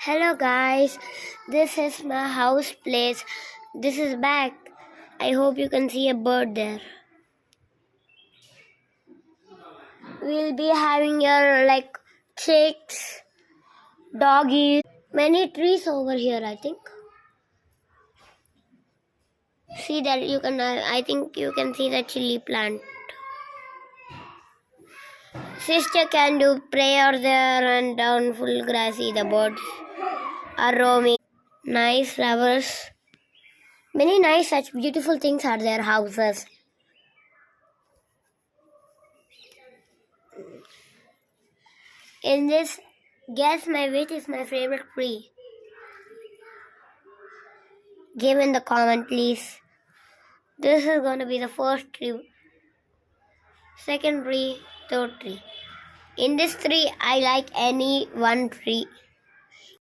Hello guys, this is my house place. This is back. I hope you can see a bird there. We'll be having your chicks, doggies, many trees over here. I think. See that you can. I think you can see the chili plant. Sister can do prayer there and down full grassy. The birds are roaming. Nice flowers. Many nice such beautiful things are there. Houses. In this, guess my which is my favorite tree. Give in the comment, please. This is going to be the first tree, second tree, third tree. In this tree, I like any one tree.